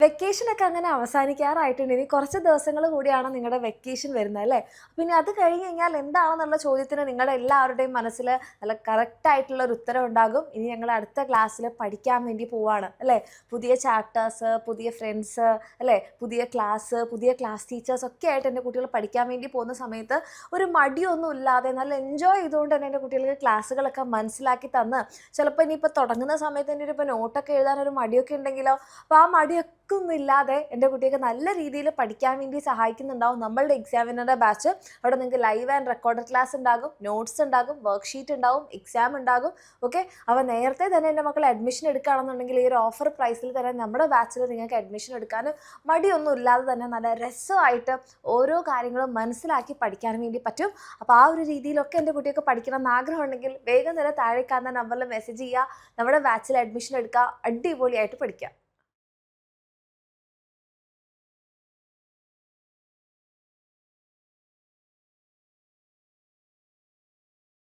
വെക്കേഷനൊക്കെ അങ്ങനെ അവസാനിക്കാറായിട്ടുണ്ട്. ഇനി കുറച്ച് ദിവസങ്ങൾ കൂടിയാണ് നിങ്ങളുടെ വെക്കേഷൻ വരുന്നത് അല്ലേ? അപ്പോൾ ഇനി അത് കഴിഞ്ഞ് കഴിഞ്ഞാൽ എന്താണെന്നുള്ള ചോദ്യത്തിന് നിങ്ങളുടെ എല്ലാവരുടെയും മനസ്സിൽ നല്ല കറക്റ്റായിട്ടുള്ള ഒരു ഉത്തരം ഉണ്ടാകും. ഇനി ഞങ്ങൾ അടുത്ത ക്ലാസ്സിൽ പഠിക്കാൻ വേണ്ടി പോവാണ് അല്ലേ? പുതിയ ചാപ്റ്റേഴ്സ്, പുതിയ ഫ്രണ്ട്സ് അല്ലേ? പുതിയ ക്ലാസ് ടീച്ചേഴ്സ് ഒക്കെ ആയിട്ട് എൻ്റെ കുട്ടികൾ പഠിക്കാൻ വേണ്ടി പോകുന്ന സമയത്ത് ഒരു മടിയൊന്നും ഇല്ലാതെ നല്ല എൻജോയ് ചെയ്തുകൊണ്ട് തന്നെ എൻ്റെ കുട്ടികൾക്ക് ക്ലാസ്സുകളൊക്കെ മനസ്സിലാക്കി തന്ന് ചിലപ്പോൾ ഇനിയിപ്പോൾ തുടങ്ങുന്ന സമയത്ത് എൻ്റെ ഇപ്പോൾ നോട്ടൊക്കെ എഴുതാനൊരു മടിയൊക്കെ ഉണ്ടെങ്കിലോ, അപ്പോൾ ആ മടിയൊക്കെ ഇല്ലാതെ എൻ്റെ കുട്ടിയൊക്കെ നല്ല രീതിയിൽ പഠിക്കാൻ വേണ്ടി സഹായിക്കുന്നുണ്ടാവും നമ്മളുടെ എക്സാമിനറുടെ ബാച്ച്. അവിടെ നിങ്ങൾക്ക് ലൈവ് ആൻഡ് റെക്കോർഡഡ് ക്ലാസ് ഉണ്ടാകും, നോട്ട്സ് ഉണ്ടാകും, വർക്ക്ഷീറ്റ് ഉണ്ടാകും, എക്സാം ഉണ്ടാകും. ഓക്കെ, അപ്പോൾ നേരത്തെ തന്നെ എൻ്റെ മക്കൾ അഡ്മിഷൻ എടുക്കുകയാണെന്നുണ്ടെങ്കിൽ ഈ ഒരു ഓഫർ പ്രൈസിൽ തന്നെ നമ്മുടെ ബാച്ചിൽ നിങ്ങൾക്ക് അഡ്മിഷൻ എടുക്കാനും മടിയൊന്നും ഇല്ലാതെ തന്നെ നല്ല രസമായിട്ട് ഓരോ കാര്യങ്ങളും മനസ്സിലാക്കി പഠിക്കാൻ വേണ്ടി പറ്റും. അപ്പോൾ ആ ഒരു രീതിയിലൊക്കെ എൻ്റെ കുട്ടിയൊക്കെ പഠിക്കണം എന്ന് ആഗ്രഹമുണ്ടെങ്കിൽ വേഗം തന്നെ താഴെ കാണുന്ന നമ്പറിൽ മെസ്സേജ് ചെയ്യുക, നമ്മുടെ ബാച്ചിൽ അഡ്മിഷൻ എടുക്കുക, അടിപൊളിയായിട്ട് പഠിക്കുക.